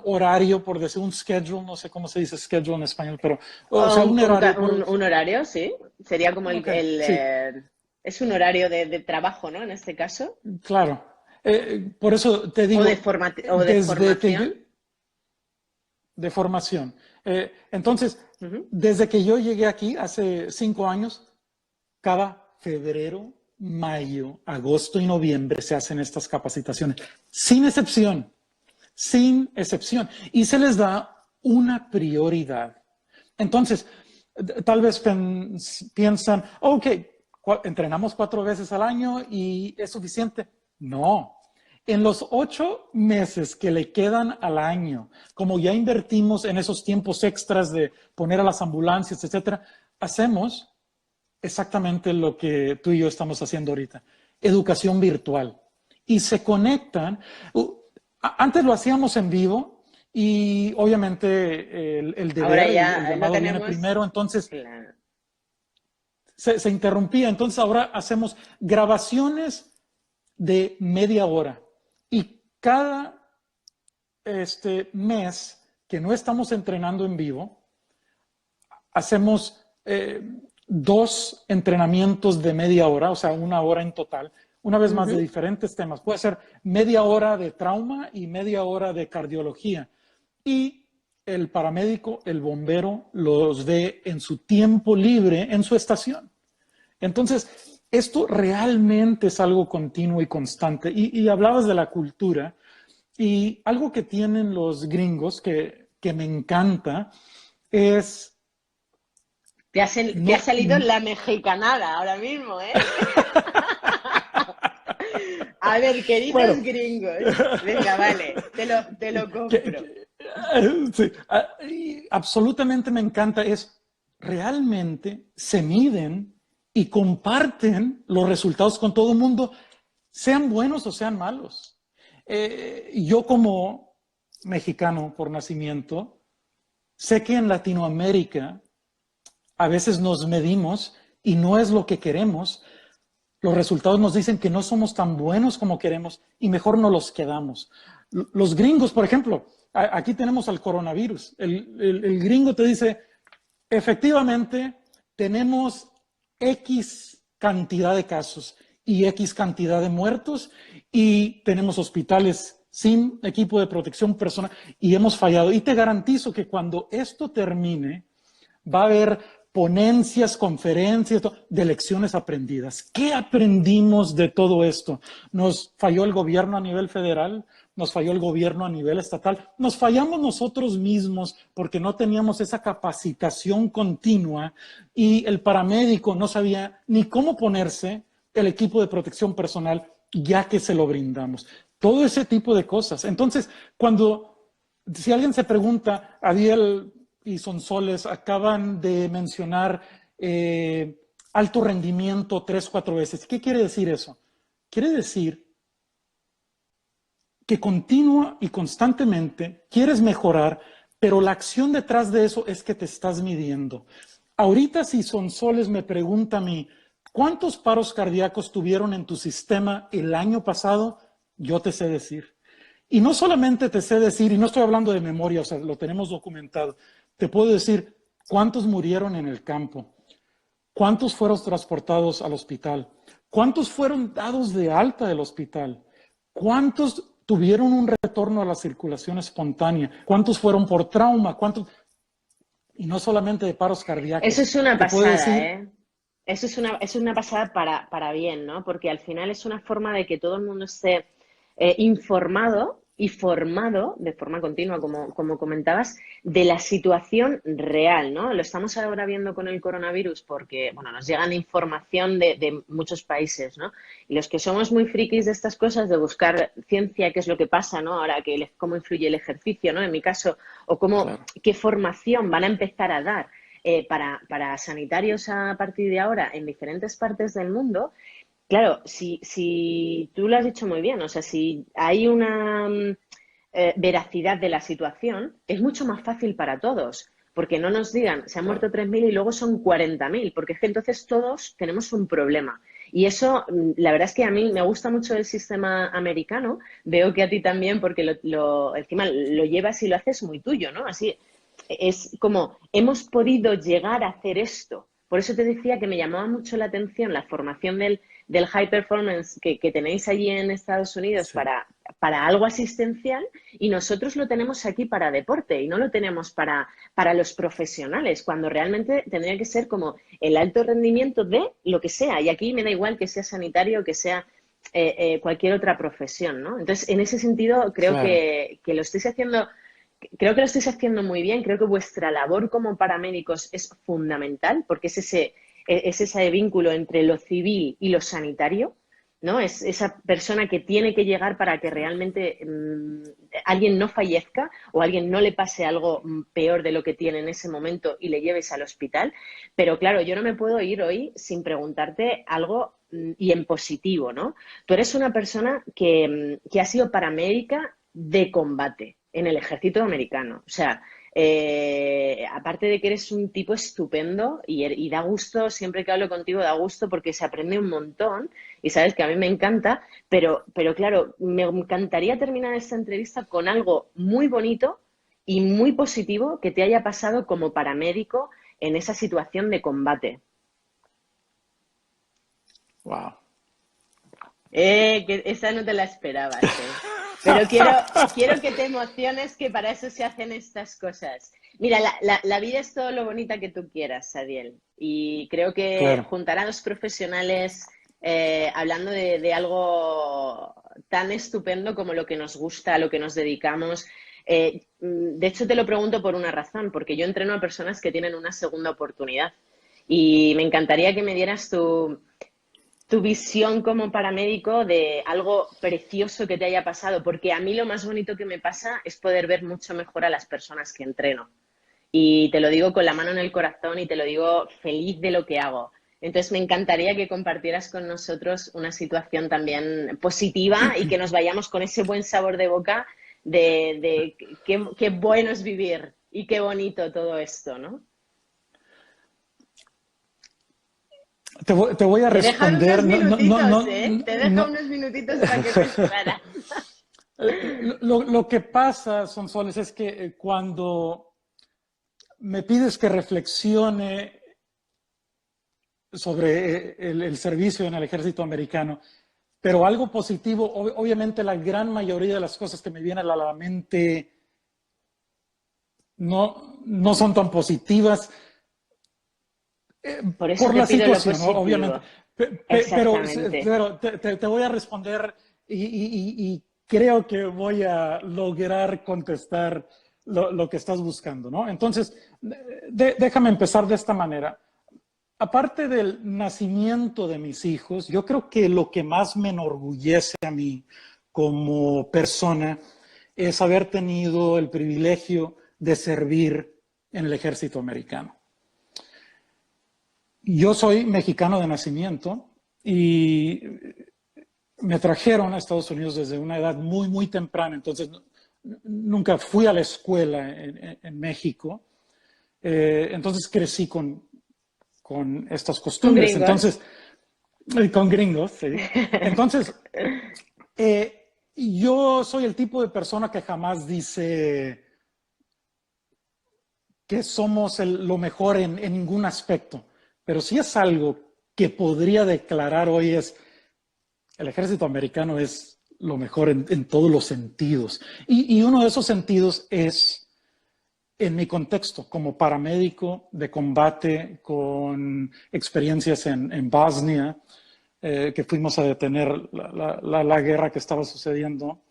horario, por decir, un schedule, no sé cómo se dice schedule en español, pero, o O sea, un horario, un horario, sí. Sería como ok, sí, es un horario de trabajo, ¿no? En este caso. claro. Por eso te O de digo, o de desde que formación. yo, de formación. Entonces, Ujú. desde que yo llegué aquí hace 5 años, cada febrero, mayo, agosto y noviembre se hacen estas capacitaciones, sin excepción, sin excepción. Y se les da una prioridad. Entonces, tal vez piensan, ok, entrenamos 4 veces al año y es suficiente. No. En los 8 meses que le quedan al año, como ya invertimos en esos tiempos extras de poner a las ambulancias, etcétera, hacemos exactamente lo que tú y yo estamos haciendo ahorita, educación virtual. Y se conectan. Antes lo hacíamos en vivo y obviamente el Ahora deber, el ya lo llamado viene tenemos. primero, entonces Claro. se interrumpía. Entonces ahora hacemos grabaciones de media hora y cada mes que no estamos entrenando en vivo, hacemos 2 entrenamientos de media hora, o sea, 1 hora en total, una vez más de Ujú. diferentes temas. Puede ser media hora de trauma y media hora de cardiología. Y el paramédico, el bombero, los ve en su tiempo libre en su estación. Entonces, esto realmente es algo continuo y constante. Y hablabas de la cultura y algo que tienen los gringos que me encanta es Te ha no, salido la mexicanada ahora mismo, ¿eh? A ver, bueno, queridos gringos. Venga, vale, te lo compro. sí, absolutamente me encanta es realmente se miden y comparten los resultados con todo el mundo, sean buenos o sean malos. Yo como mexicano por nacimiento, sé que en Latinoamérica a veces nos medimos y no es lo que queremos. Los resultados nos dicen que no somos tan buenos como queremos y mejor no los quedamos. Los gringos, por ejemplo, aquí tenemos al coronavirus. El gringo te dice, efectivamente, tenemos X cantidad de casos y X cantidad de muertos, y tenemos hospitales sin equipo de protección personal, y hemos fallado. Y te garantizo que cuando esto termine, va a haber ponencias, conferencias de lecciones aprendidas. ¿Qué aprendimos de todo esto? ¿Nos falló el gobierno a nivel federal? ¿Nos falló el gobierno a nivel estatal? ¿Nos fallamos nosotros mismos porque no teníamos esa capacitación continua y el paramédico no sabía ni cómo ponerse el equipo de protección personal ya que se lo brindamos? Todo ese tipo de cosas. Entonces, si alguien se pregunta, Adiel y Sonsoles acaban de mencionar alto rendimiento 3, 4 veces. ¿Qué quiere decir eso? Quiere decir que continua y constantemente quieres mejorar, pero la acción detrás de eso es que te estás midiendo. Ahorita si Sonsoles me pregunta a mí, ¿cuántos paros cardíacos tuvieron en tu sistema el año pasado? Yo te sé decir. Y no solamente te sé decir, y no estoy hablando de memoria, o sea, lo tenemos documentado, te puedo decir cuántos murieron en el campo, cuántos fueron transportados al hospital, cuántos fueron dados de alta del hospital, cuántos tuvieron un retorno a la circulación espontánea, cuántos fueron por trauma, cuántos, y no solamente de paros Eso cardíacos. es una Te puedo pasada, decir, ¿eh? Eso es una pasada para bien, ¿no? Porque al final es una forma de que todo el mundo esté informado y formado de forma continua, como comentabas, de la situación real, ¿no? Lo estamos ahora viendo con el coronavirus porque, bueno, nos llegan información de muchos países, ¿no? Y los que somos muy frikis de estas cosas, de buscar ciencia, qué es lo que pasa, ¿no? Ahora, cómo influye el ejercicio, ¿no? En mi caso, o claro, qué formación van a empezar a dar para sanitarios a partir de ahora en diferentes partes del mundo. Claro, si tú lo has dicho muy bien, o sea, si hay una veracidad de la situación, es mucho más fácil para todos, porque no nos digan, se han claro. muerto 3.000 y luego son 40.000, porque es que entonces todos tenemos un problema. Y eso, la verdad es que a mí me gusta mucho el sistema americano, veo que a ti también, porque encima lo llevas y lo haces muy tuyo, ¿no? Así, es como, hemos podido llegar a hacer esto. Por eso te decía que me llamaba mucho la atención la formación del high performance que tenéis allí en Estados Unidos Sí. para algo asistencial y nosotros lo tenemos aquí para deporte y no lo tenemos para los profesionales, cuando realmente tendría que ser como el alto rendimiento de lo que sea. Y aquí me da igual que sea sanitario o que sea cualquier otra profesión, ¿no? Entonces, en ese sentido, Claro. que lo estáis haciendo. Creo que lo estáis haciendo muy bien. Creo que vuestra labor como paramédicos es fundamental porque es ese vínculo entre lo civil y lo sanitario, ¿no? Es esa persona que tiene que llegar para que realmente alguien no fallezca o alguien no le pase algo peor de lo que tiene en ese momento y le lleves al hospital. Pero claro, yo no me puedo ir hoy sin preguntarte algo y en positivo, ¿no? Tú eres una persona que ha sido paramédica de combate en el ejército americano. O sea, aparte de que eres un tipo estupendo y da gusto, siempre que hablo contigo da gusto porque se aprende un montón y sabes que a mí me encanta, pero claro, me encantaría terminar esta entrevista con algo muy bonito y muy positivo que te haya pasado como paramédico en esa situación de combate. Wow. Que esa no te la esperabas, ¿eh? Pero quiero que te emociones, que para eso se hacen estas cosas. Mira, la vida es todo lo bonita que tú quieras, Adiel. Y creo que Claro. juntar a los profesionales hablando de algo tan estupendo como lo que nos gusta, a lo que nos dedicamos. De hecho, te lo pregunto por una razón, porque yo entreno a personas que tienen una segunda oportunidad. Y me encantaría que me dieras tu visión como paramédico de algo precioso que te haya pasado, porque a mí lo más bonito que me pasa es poder ver mucho mejor a las personas que entreno. Y te lo digo con la mano en el corazón y te lo digo feliz de lo que hago. Entonces me encantaría que compartieras con nosotros una situación también positiva y que nos vayamos con ese buen sabor de boca de qué bueno es vivir y qué bonito todo esto, ¿no? Te voy a Te dejan unos responder. No, no, no, minutitos, no, ¿eh? Te dejan no. unos minutitos para que te explaras. Lo que pasa, Sonsoles, es que cuando me pides que reflexione sobre el servicio en el ejército americano. Pero algo positivo, obviamente la gran mayoría de las cosas que me vienen a la mente no son tan positivas Por eso por te la pido lo situación, ¿no? Obviamente. positivo. Exactamente. Pero te voy a responder y creo que voy a lograr contestar lo que estás buscando, ¿no? Entonces, déjame empezar de esta manera. Aparte del nacimiento de mis hijos, yo creo que lo que más me enorgullece a mí como persona es haber tenido el privilegio de servir en el ejército americano. Yo soy mexicano de nacimiento y me trajeron a Estados Unidos desde una edad muy, muy temprana, entonces nunca fui a la escuela en México, entonces crecí con estas Con costumbres, gringos. entonces, con gringos, sí. Entonces, yo soy el tipo de persona que jamás dice que somos lo mejor en ningún aspecto, pero si es algo que podría declarar hoy es el ejército americano es lo mejor en todos los sentidos. Y uno de esos sentidos es en mi contexto como paramédico de combate con experiencias en Bosnia, que fuimos a detener la guerra que estaba sucediendo,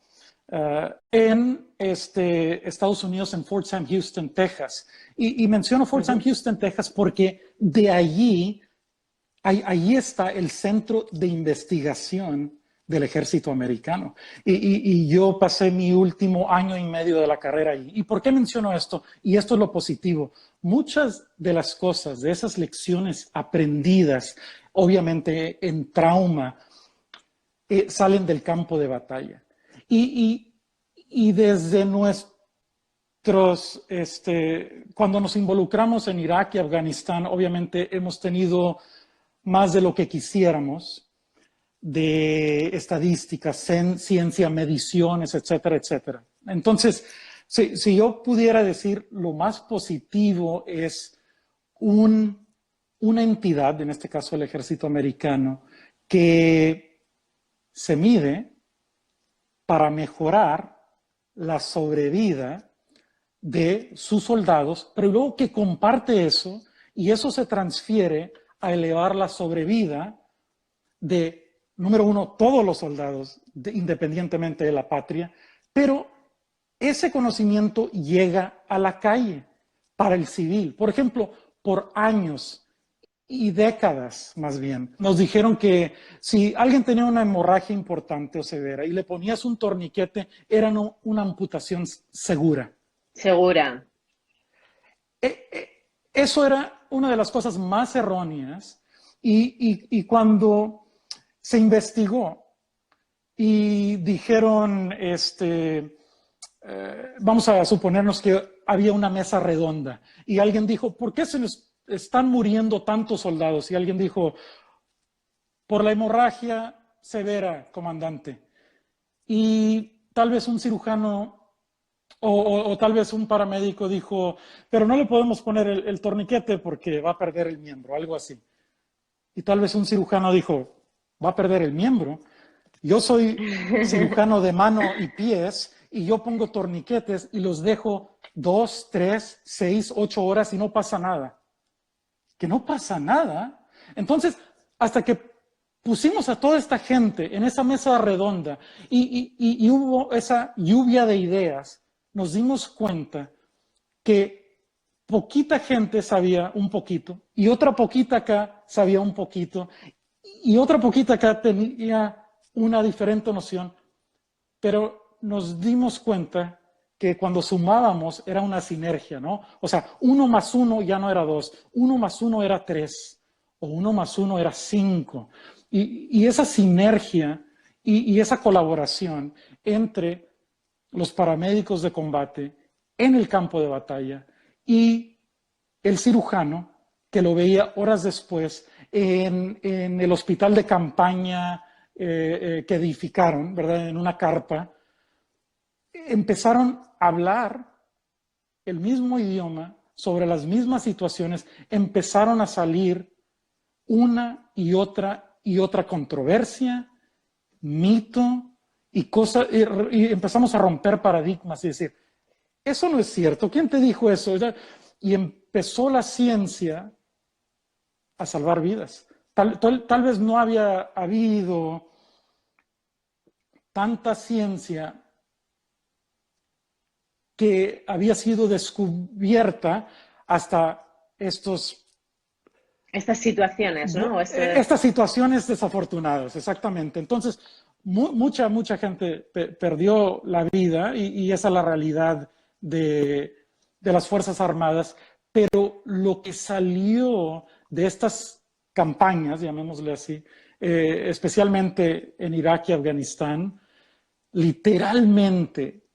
en Estados Unidos, en Fort Sam Houston, Texas. Y menciono Fort Sam Ujú. Houston, Texas, porque de allí ahí está el centro de investigación del ejército americano. Y yo pasé mi último año y medio de la carrera ahí. ¿Y por qué menciono esto? Y esto es lo positivo. Muchas de las cosas, de esas lecciones aprendidas, obviamente en trauma, salen del campo de batalla. Y, y desde cuando nos involucramos en Irak y Afganistán, obviamente hemos tenido más de lo que quisiéramos de estadísticas, ciencia, mediciones, etcétera, etcétera. Entonces, si yo pudiera decir lo más positivo es una entidad, en este caso el ejército americano, que se mide para mejorar la sobrevida de sus soldados, pero luego que comparte eso y eso se transfiere a elevar la sobrevida de, número uno, todos los soldados, independientemente de la patria, pero ese conocimiento llega a la calle para el civil. Por ejemplo, por años y décadas más bien, nos dijeron que si alguien tenía una hemorragia importante o severa y le ponías un torniquete, era una amputación segura. Segura. Eso era una de las cosas más erróneas y cuando se investigó y dijeron, vamos a suponernos que había una mesa redonda y alguien dijo, ¿por qué se les están muriendo tantos soldados? Y alguien dijo, por la hemorragia severa, comandante. Y tal vez un cirujano o tal vez un paramédico dijo, pero no le podemos poner el torniquete porque va a perder el miembro, algo así. Y tal vez un cirujano dijo, va a perder el miembro. Yo soy cirujano de mano y pies y yo pongo torniquetes y los dejo 2, 3, 6, 8 horas y no pasa nada. Que no pasa nada. Entonces, hasta que pusimos a toda esta gente en esa mesa redonda y hubo esa lluvia de ideas, nos dimos cuenta que poquita gente sabía un poquito y otra poquita acá sabía un poquito y otra poquita acá tenía una diferente noción, pero nos dimos cuenta que cuando sumábamos era una sinergia, ¿no? O sea, 1 más 1 ya no era 2, 1 más 1 era 3, o 1 más 1 era 5. Y esa sinergia y esa colaboración entre los paramédicos de combate en el campo de batalla y el cirujano que lo veía horas después en el hospital de campaña que edificaron, ¿verdad? En una carpa, empezaron a hablar el mismo idioma sobre las mismas situaciones, empezaron a salir una y otra controversia, mito y cosas, y empezamos a romper paradigmas y decir, eso no es cierto, ¿quién te dijo eso? Y empezó la ciencia a salvar vidas. Tal vez no había habido tanta ciencia que había sido descubierta hasta Estas situaciones, ¿no? estas situaciones desafortunadas, exactamente. Entonces, mucha gente perdió la vida y esa es la realidad de las Fuerzas Armadas, pero lo que salió de estas campañas, llamémosle así, especialmente en Irak y Afganistán, literalmente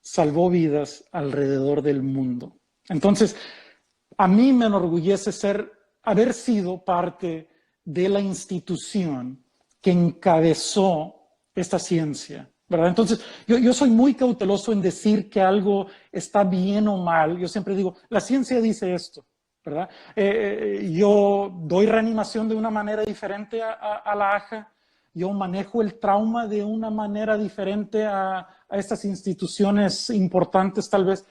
salvó vidas alrededor del mundo. Entonces, a mí me enorgullece haber sido parte de la institución que encabezó esta ciencia, ¿verdad? Entonces, yo soy muy cauteloso en decir que algo está bien o mal. Yo siempre digo, la ciencia dice esto, ¿verdad? Yo doy reanimación de una manera diferente a la AJA. Yo manejo el trauma de una manera diferente a estas instituciones importantes, tal vez,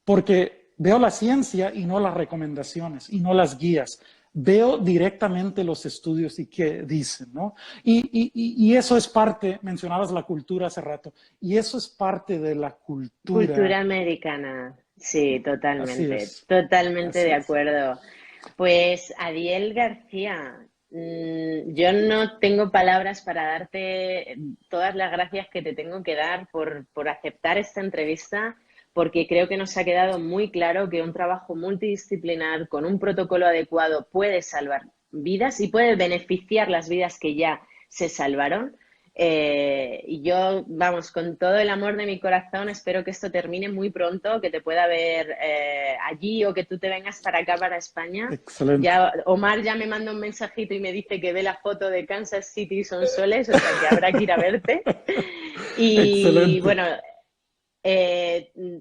porque veo la ciencia y no las recomendaciones y no las guías. Veo directamente los estudios y qué dicen, ¿no? Y eso es parte, mencionabas la cultura hace rato, y eso es parte de la cultura. Cultura americana, sí, Así totalmente, es, totalmente así de es. acuerdo. Pues Adiel García, yo no tengo palabras para darte todas las gracias que te tengo que dar por aceptar esta entrevista, porque creo que nos ha quedado muy claro que un trabajo multidisciplinar con un protocolo adecuado puede salvar vidas y puede beneficiar las vidas que ya se salvaron. Y yo, vamos, con todo el amor de mi corazón, espero que esto termine muy pronto, que te pueda ver allí o que tú te vengas para acá, para España. Excelente. Ya, Omar ya me manda un mensajito y me dice que ve la foto de Kansas City son soles, o sea que habrá que ir a verte. Y Excelente. bueno,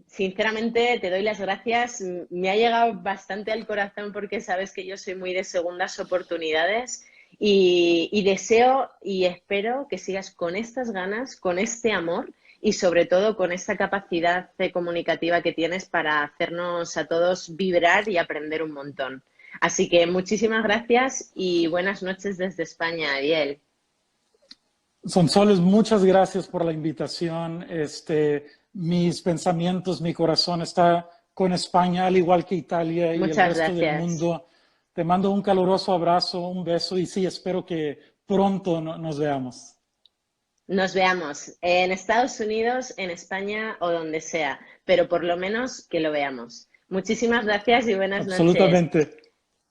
sinceramente te doy las gracias. Me ha llegado bastante al corazón porque sabes que yo soy muy de segundas oportunidades y deseo y espero que sigas con estas ganas, con este amor y sobre todo con esta capacidad comunicativa que tienes para hacernos a todos vibrar y aprender un montón. Así que muchísimas gracias y buenas noches desde España, Ariel. Sonsoles, muchas gracias por la invitación. Mis pensamientos, mi corazón está con España, al igual que Italia y el Muchas resto del gracias. mundo. Te mando un caluroso abrazo, un beso y sí, espero que pronto nos veamos. Nos veamos en Estados Unidos, en España o donde sea, pero por lo menos que lo veamos. Muchísimas gracias y buenas noches. Absolutamente.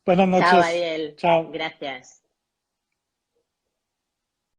Buenas Chao, noches. Ariel. Chao. Gracias.